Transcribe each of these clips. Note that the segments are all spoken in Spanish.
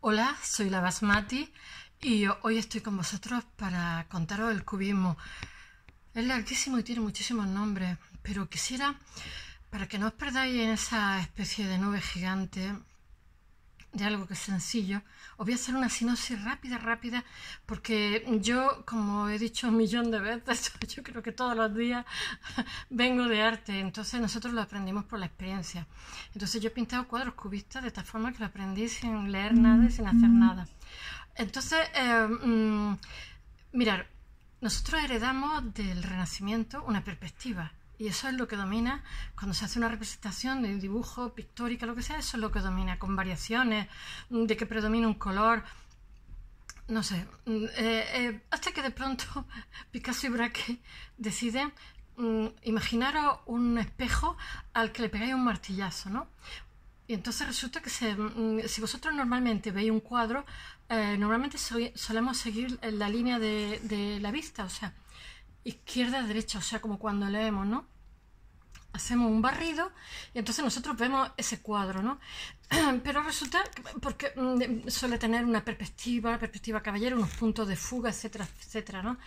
Hola, soy la Basmati y hoy estoy con vosotros para contaros el cubismo. Es larguísimo y tiene muchísimos nombres, pero quisiera, para que no os perdáis en esa especie de nube gigante de algo que es sencillo, os voy a hacer una sinopsis rápida, porque yo, como he dicho un millón de veces, yo creo que todos los días vengo de arte, entonces nosotros lo aprendimos por la experiencia. Entonces yo he pintado cuadros cubistas de tal forma que lo aprendí sin leer nada y sin hacer nada. Entonces, mirar, nosotros heredamos del Renacimiento una perspectiva. Y eso es lo que domina cuando se hace una representación de un dibujo, pictórica, lo que sea, eso es lo que domina, con variaciones, de que predomina un color, no sé, hasta que de pronto Picasso y Braque deciden imaginaros un espejo al que le pegáis un martillazo, ¿no? Y entonces resulta que si vosotros normalmente veis un cuadro, normalmente solemos seguir la línea de la vista, o sea, izquierda a derecha, o sea, como cuando leemos, ¿no? Hacemos un barrido y entonces nosotros vemos ese cuadro, ¿no? Pero resulta que, porque suele tener una perspectiva caballero, unos puntos de fuga, etcétera, etcétera, ¿no?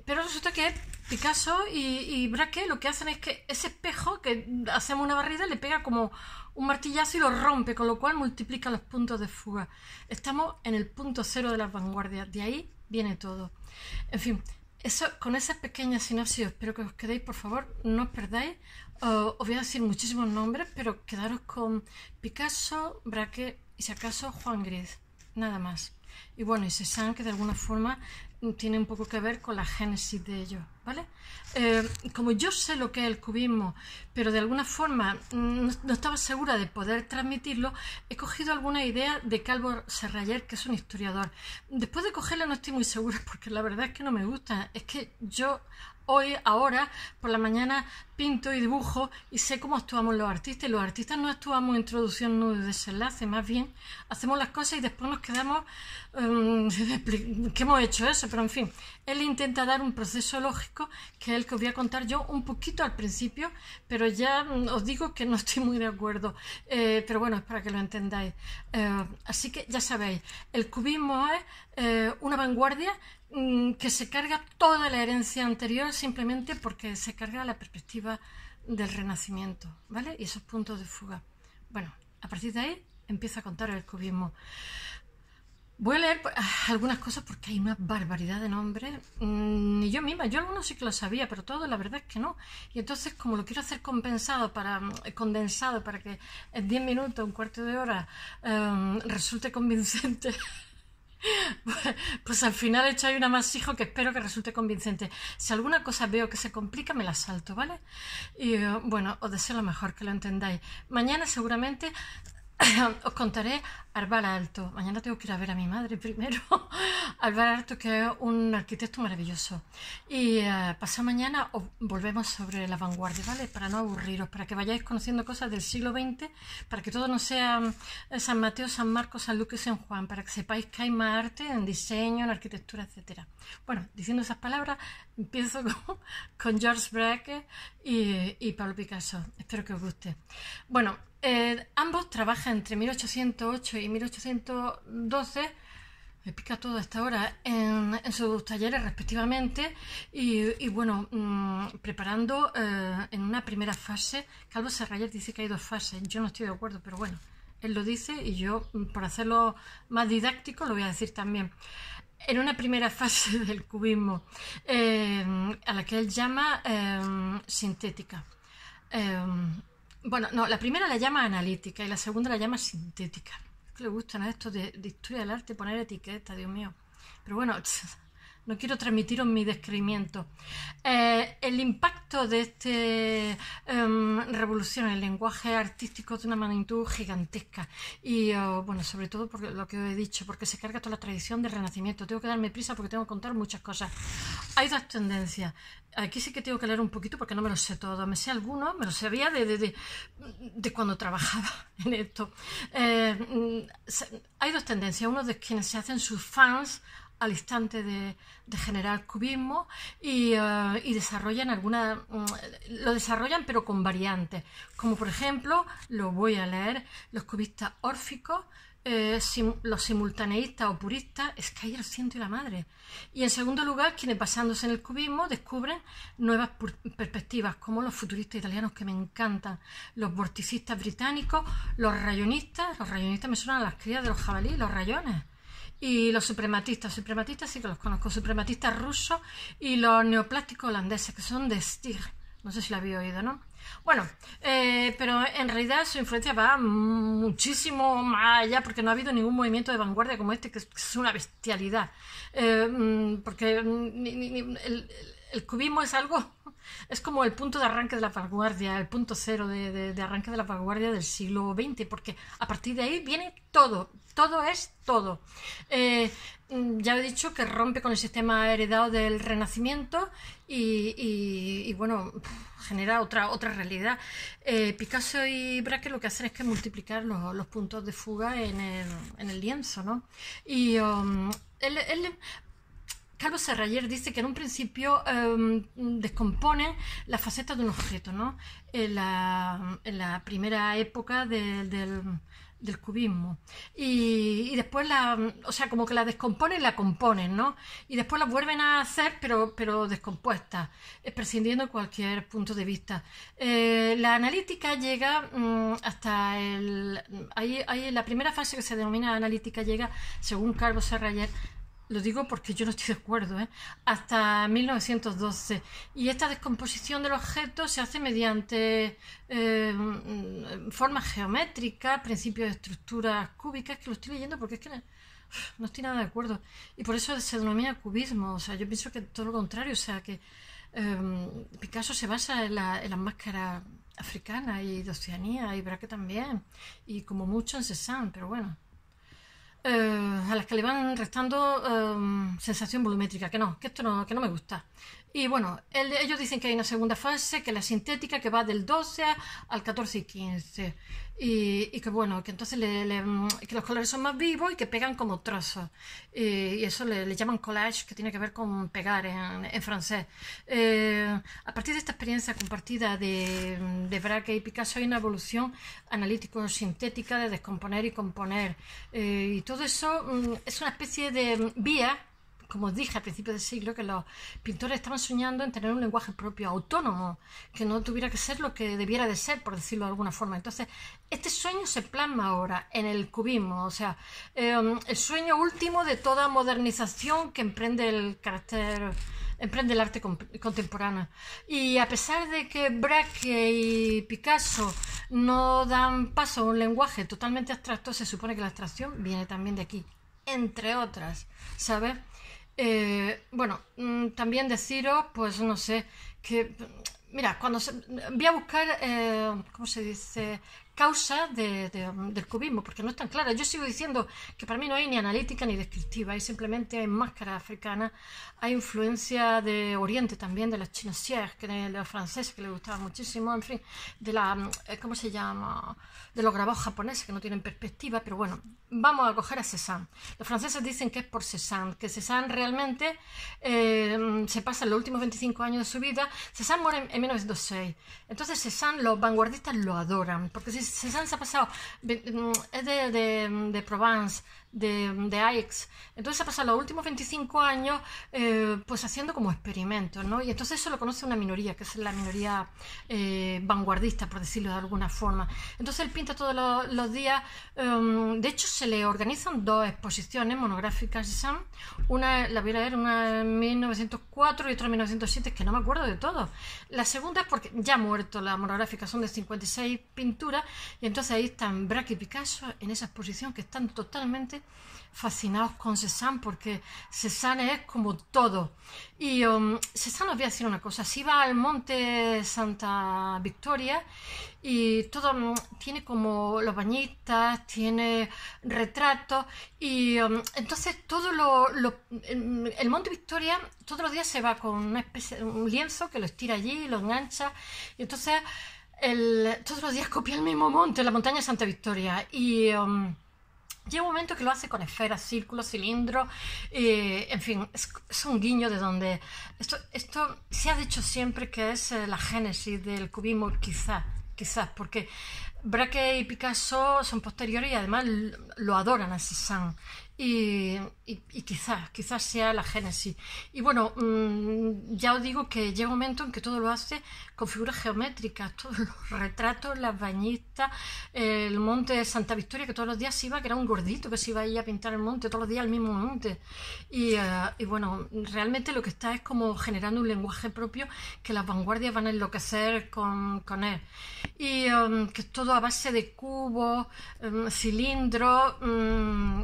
Pero resulta que Picasso y Braque lo que hacen es que ese espejo que hacemos una barrida le pega como un martillazo y lo rompe, con lo cual multiplica los puntos de fuga. Estamos en el punto cero de las vanguardias, de ahí viene todo. En fin, eso, con esa pequeña sinopsis, espero que os quedéis, por favor, no os perdáis. Os voy a decir muchísimos nombres, pero quedaros con Picasso, Braque y si acaso Juan Gris, nada más. Y bueno, y Cézanne, que de alguna forma tiene un poco que ver con la génesis de ellos, ¿vale? Como yo sé lo que es el cubismo, pero de alguna forma no estaba segura de poder transmitirlo, he cogido alguna idea de Calvo Serrayer, que es un historiador. Después de cogerla no estoy muy segura, porque la verdad es que no me gusta. Es que yo ahora, por la mañana, pinto y dibujo y sé cómo actuamos los artistas. Y los artistas no actuamos en introducción, nudo y desenlace, más bien hacemos las cosas y después nos quedamos ¿qué hemos hecho eso? Pero en fin, él intenta dar un proceso lógico que es el que os voy a contar yo un poquito al principio, pero ya os digo que no estoy muy de acuerdo, pero bueno, es para que lo entendáis. Así que ya sabéis, el cubismo es una vanguardia que se carga toda la herencia anterior simplemente porque se carga la perspectiva del Renacimiento, ¿vale? Y esos puntos de fuga. Bueno, a partir de ahí empiezo a contar el cubismo. Voy a leer algunas cosas porque hay una barbaridad de nombres. Ni yo misma, yo algunos sí que lo sabía, pero todo la verdad es que no. Y entonces, como lo quiero hacer condensado para que en 10 minutos, un cuarto de hora, resulte convincente, pues al final he hecho ahí un amasijo que espero que resulte convincente. Si alguna cosa veo que se complica, me la salto, ¿vale? Y bueno, os deseo lo mejor, que lo entendáis. Mañana seguramente os contaré Arval Alto. Mañana tengo que ir a ver a mi madre primero. Arval Alto, que es un arquitecto maravilloso. Y pasado mañana os volvemos sobre la vanguardia, ¿vale? Para no aburriros, para que vayáis conociendo cosas del siglo XX, para que todo no sea San Mateo, San Marcos, San Lucas y San Juan, para que sepáis que hay más arte en diseño, en arquitectura, etcétera. Bueno, diciendo esas palabras, empiezo con Georges Braque y Pablo Picasso. Espero que os guste. Bueno, ambos trabajan entre 1808 y 1812, me pica todo a esta hora, en sus talleres respectivamente y bueno, preparando en una primera fase. Calvo Serrayer dice que hay dos fases, yo no estoy de acuerdo, pero bueno, él lo dice y yo, por hacerlo más didáctico, lo voy a decir también. En una primera fase del cubismo, a la que él llama sintética. Bueno, no, la primera la llama analítica y la segunda la llama sintética. Es que le gustan a esto de historia del arte poner etiquetas, Dios mío. Pero bueno, no quiero transmitiros mi descreimiento. El impacto de esta revolución en el lenguaje artístico es de una magnitud gigantesca y bueno, sobre todo por lo que os he dicho, porque se carga toda la tradición del Renacimiento. Tengo que darme prisa porque tengo que contar muchas cosas. Hay dos tendencias. Aquí sí que tengo que leer un poquito porque no me lo sé todo. Me sé algunos, me lo sabía de cuando trabajaba en esto. Hay dos tendencias. Uno de quienes se hacen sus fans al instante de generar cubismo y desarrollan lo desarrollan pero con variantes, como por ejemplo, lo voy a leer, los cubistas órficos, los simultaneístas o puristas, es que hay el ciento y la madre. Y en segundo lugar, quienes basándose en el cubismo descubren nuevas perspectivas, como los futuristas italianos, que me encantan, los vorticistas británicos, los rayonistas me suenan a las crías de los jabalíes, los rayones. Y los suprematistas sí que los conozco, suprematistas rusos, y los neoplásticos holandeses, que son de Stig. No sé si lo había oído, ¿no? Bueno, pero en realidad su influencia va muchísimo más allá, porque no ha habido ningún movimiento de vanguardia como este, que es una bestialidad. Porque el cubismo es algo, es como el punto de arranque de la vanguardia, el punto cero de arranque de la vanguardia del siglo XX, porque a partir de ahí viene todo es todo. Ya he dicho que rompe con el sistema heredado del Renacimiento y bueno, genera otra realidad. Picasso y Braque lo que hacen es que multiplicar los puntos de fuga en el lienzo, ¿no? Y Carlos Serrayer dice que en un principio descomponen las facetas de un objeto, ¿no? En la primera época del cubismo, y después o sea, como que la descomponen y la componen, ¿no? Y después la vuelven a hacer, pero descompuesta, prescindiendo de cualquier punto de vista. La analítica llega hasta ahí la primera fase, que se denomina analítica, llega, según Carlos Serrayer, lo digo porque yo no estoy de acuerdo, hasta 1912. Y esta descomposición del objeto se hace mediante formas geométricas, principios de estructuras cúbicas, que lo estoy leyendo porque es que no estoy nada de acuerdo. Y por eso se denomina cubismo. O sea, yo pienso que todo lo contrario. O sea, que Picasso se basa en las máscaras africanas y de Oceanía, y Braque también. Y como mucho en Cézanne, pero bueno. A las que le van restando sensación volumétrica, que esto que no me gusta. Y bueno, ellos dicen que hay una segunda fase, que es la sintética, que va del 12 al 14 y 15. Y que bueno, que entonces que los colores son más vivos y que pegan como trozos. Y eso le llaman collage, que tiene que ver con pegar en francés. A partir de esta experiencia compartida de Braque y Picasso hay una evolución analítico-sintética de descomponer y componer. Y todo eso es una especie de vía, como os dije al principio del siglo, que los pintores estaban soñando en tener un lenguaje propio, autónomo, que no tuviera que ser lo que debiera de ser, por decirlo de alguna forma. Entonces, este sueño se plasma ahora en el cubismo, o sea, el sueño último de toda modernización que emprende el arte contemporáneo. Y a pesar de que Braque y Picasso no dan paso a un lenguaje totalmente abstracto, se supone que la abstracción viene también de aquí, entre otras, ¿sabes? Bueno, también deciros, pues no sé, que, mira, voy a buscar, ¿cómo se dice?, causas del cubismo, porque no es tan clara. Yo sigo diciendo que para mí no hay ni analítica ni descriptiva, hay simplemente máscara africana, hay influencia de Oriente también, de las chinoisières, de los franceses, que les gustaba muchísimo, en fin, ¿cómo se llama?, de los grabados japoneses, que no tienen perspectiva, pero bueno, vamos a coger a Cézanne. Los franceses dicen que es por Cézanne, que Cézanne realmente se pasa los últimos 25 años de su vida. Cézanne muere en 1906. Entonces Cézanne, los vanguardistas lo adoran, porque si Cézanne se ha pasado, es de Provence, de Aix, entonces se ha pasado los últimos 25 años pues haciendo como experimentos, ¿no? Y entonces eso lo conoce una minoría, que es la minoría vanguardista, por decirlo de alguna forma. Entonces él pinta todos los días. De hecho se le organizan dos exposiciones monográficas de Cézanne. Una, la voy a leer, una en 1904 y otra en 1907, que no me acuerdo de todo. La segunda es porque ya ha muerto la monográfica, son de 56 pinturas, y entonces ahí están Braque y Picasso en esa exposición, que están totalmente fascinados con Cézanne, porque Cézanne es como todo. Y Cézanne, os voy a decir una cosa: si va al monte Santa Victoria, y todo tiene como los bañistas, tiene retratos, y entonces todo el monte Victoria todos los días se va con una especie, un lienzo que lo estira allí, lo engancha, y entonces todos los días copia el mismo monte, la montaña Santa Victoria, y llega un momento que lo hace con esferas, círculos, cilindros, en fin, es un guiño de donde... Esto se ha dicho siempre que es la génesis del cubismo, quizá porque Braque y Picasso son posteriores y además lo adoran a Cézanne. Y quizás sea la génesis. Y bueno, ya os digo que llega un momento en que todo lo hace con figuras geométricas, todos los retratos, las bañistas, el monte de Santa Victoria, que todos los días se iba, que era un gordito que se iba ahí a pintar el monte, todos los días el mismo monte. Y bueno, realmente lo que está es como generando un lenguaje propio que las vanguardias van a enloquecer con él. Y que es todo a base de cubos, cilindros,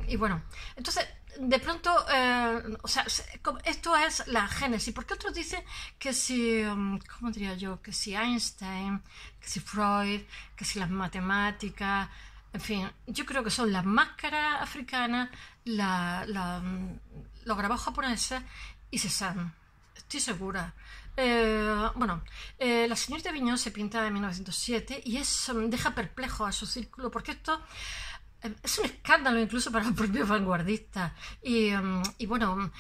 y bueno. Entonces, de pronto, o sea, esto es la génesis, porque otros dicen que si, ¿cómo diría yo? Que si Einstein, que si Freud, que si las matemáticas, en fin, yo creo que son las máscaras africanas, los grabados japoneses y Cézanne, estoy segura. Bueno, la señorita Vignon se pinta en 1907 y eso deja perplejo a su círculo, porque esto es un escándalo incluso para los propios vanguardistas. Y bueno,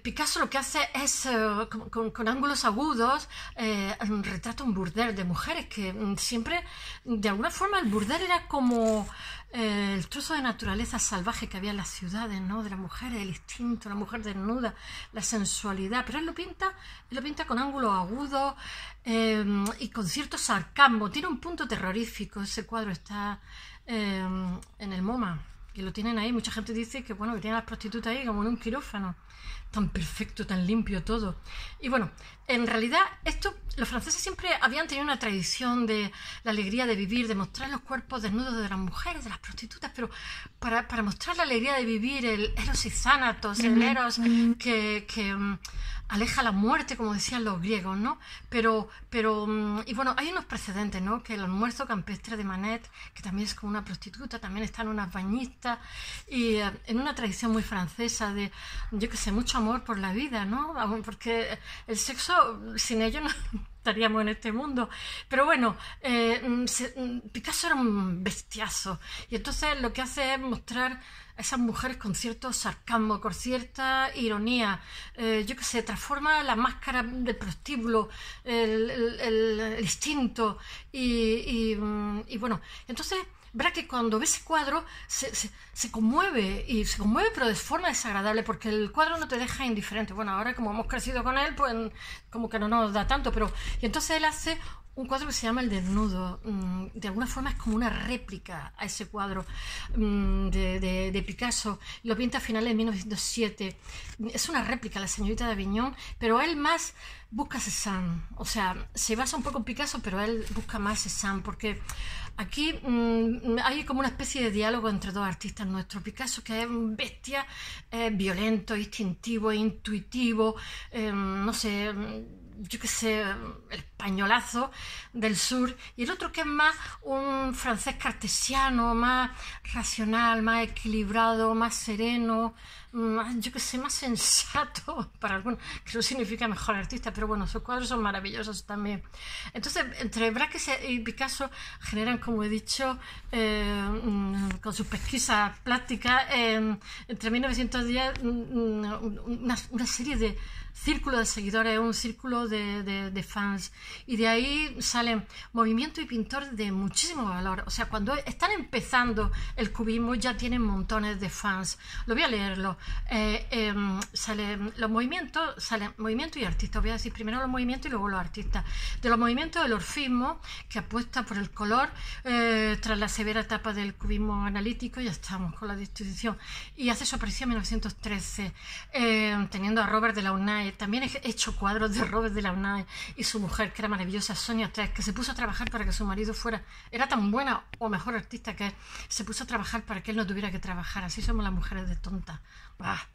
Picasso lo que hace es, con ángulos agudos, retrata un burdel de mujeres que siempre, de alguna forma, el burdel era como el trozo de naturaleza salvaje que había en las ciudades, ¿no? De las mujeres, el instinto, la mujer desnuda, la sensualidad. Pero él lo pinta con ángulos agudos y con cierto sarcasmo. Tiene un punto terrorífico. Ese cuadro está en el MoMA, que lo tienen ahí. Mucha gente dice que bueno, que tienen a las prostitutas ahí como en un quirófano, tan perfecto, tan limpio todo. Y bueno, en realidad los franceses siempre habían tenido una tradición de la alegría de vivir, de mostrar los cuerpos desnudos de las mujeres, de las prostitutas, pero para mostrar la alegría de vivir, el eros y thanatos, el eros que aleja la muerte, como decían los griegos, ¿no? Pero y bueno, hay unos precedentes, ¿no? Que el almuerzo campestre de Manet, que también es como una prostituta, también están unas bañistas, y en una tradición muy francesa de, yo qué sé, mucho amor por la vida, ¿no? Porque el sexo, sin ello no estaríamos en este mundo. Pero bueno, Picasso era un bestiazo, y entonces lo que hace es mostrar a esas mujeres con cierto sarcasmo, con cierta ironía, yo que sé, transforma la máscara del prostíbulo, el instinto, y bueno, entonces verá que cuando ve ese cuadro se conmueve, y se conmueve pero de forma desagradable, porque el cuadro no te deja indiferente. Bueno, ahora como hemos crecido con él, pues como que no nos da tanto, pero y entonces él hace un cuadro que se llama El Desnudo. De alguna forma es como una réplica a ese cuadro de Picasso. Lo pinta a finales de 1907. Es una réplica, La señorita de Avignon, pero él más busca Cézanne. O sea, se basa un poco en Picasso, pero él busca más Cézanne, porque aquí hay como una especie de diálogo entre dos artistas nuestros. Picasso, que es bestia, violento, instintivo, intuitivo, no sé, yo qué sé, el españolazo del sur, y el otro que es más un francés cartesiano, más racional, más equilibrado, más sereno, más, yo qué sé, más sensato, para algunos, que no significa mejor artista, pero bueno, sus cuadros son maravillosos también. Entonces, entre Braque y Picasso generan, como he dicho, con sus pesquisas plásticas, entre 1910 una serie de círculo de seguidores, un círculo de fans, y de ahí salen movimientos y pintores de muchísimo valor. O sea, cuando están empezando el cubismo ya tienen montones de fans. Lo voy a leerlo. Salen los movimientos, salen movimientos y artistas. Voy a decir primero los movimientos y luego los artistas. De los movimientos, el orfismo, que apuesta por el color tras la severa etapa del cubismo analítico. Ya estamos con la distinción, y hace su aparición en 1913, teniendo a Robert Delaunay. También he hecho cuadros de Robert Delaunay y su mujer, que era maravillosa, Sonia Tres, que se puso a trabajar para que su marido era tan buena o mejor artista que se puso a trabajar para que él no tuviera que trabajar. Así somos las mujeres de tontas. ¡Bah!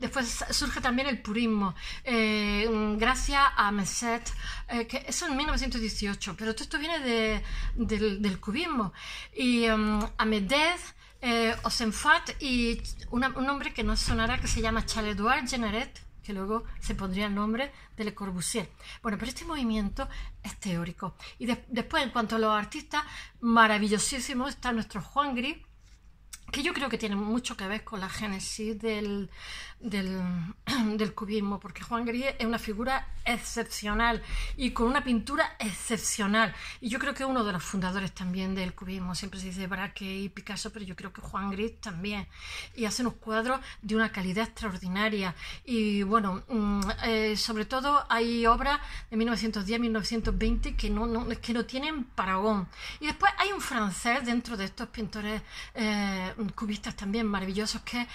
Después surge también el purismo, gracias a Messet, que eso en 1918, pero todo esto viene del cubismo, y a Medez, Osenfant, y un hombre que no sonará, que se llama Charles-Édouard Jeanneret, que luego se pondría el nombre de Le Corbusier. Bueno, pero este movimiento es teórico. Y después, en cuanto a los artistas, maravillosísimos, está nuestro Juan Gris, que yo creo que tiene mucho que ver con la génesis del cubismo, porque Juan Gris es una figura excepcional y con una pintura excepcional. Y yo creo que es uno de los fundadores también del cubismo. Siempre se dice Braque y Picasso, pero yo creo que Juan Gris también. Y hace unos cuadros de una calidad extraordinaria. Y bueno, sobre todo hay obras de 1910-1920 que no tienen paragón. Y después hay un francés dentro de estos pintores cubistas también maravillosos que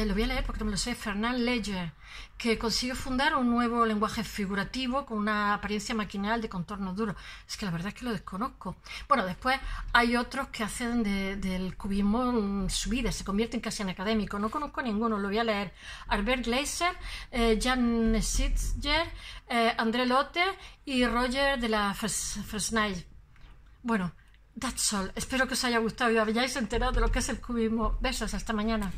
lo voy a leer porque no me lo sé, Fernand Léger, que consiguió fundar un nuevo lenguaje figurativo con una apariencia maquinal de contornos duros. Es que la verdad es que lo desconozco. Bueno, después hay otros que hacen del cubismo su vida, se convierten casi en académicos. No conozco a ninguno, lo voy a leer. Albert Gleiser, Jan Sitzger, André Lotte y Roger de la Fresnaye. Bueno, that's all. Espero que os haya gustado y os hayáis enterado de lo que es el cubismo. Besos, hasta mañana.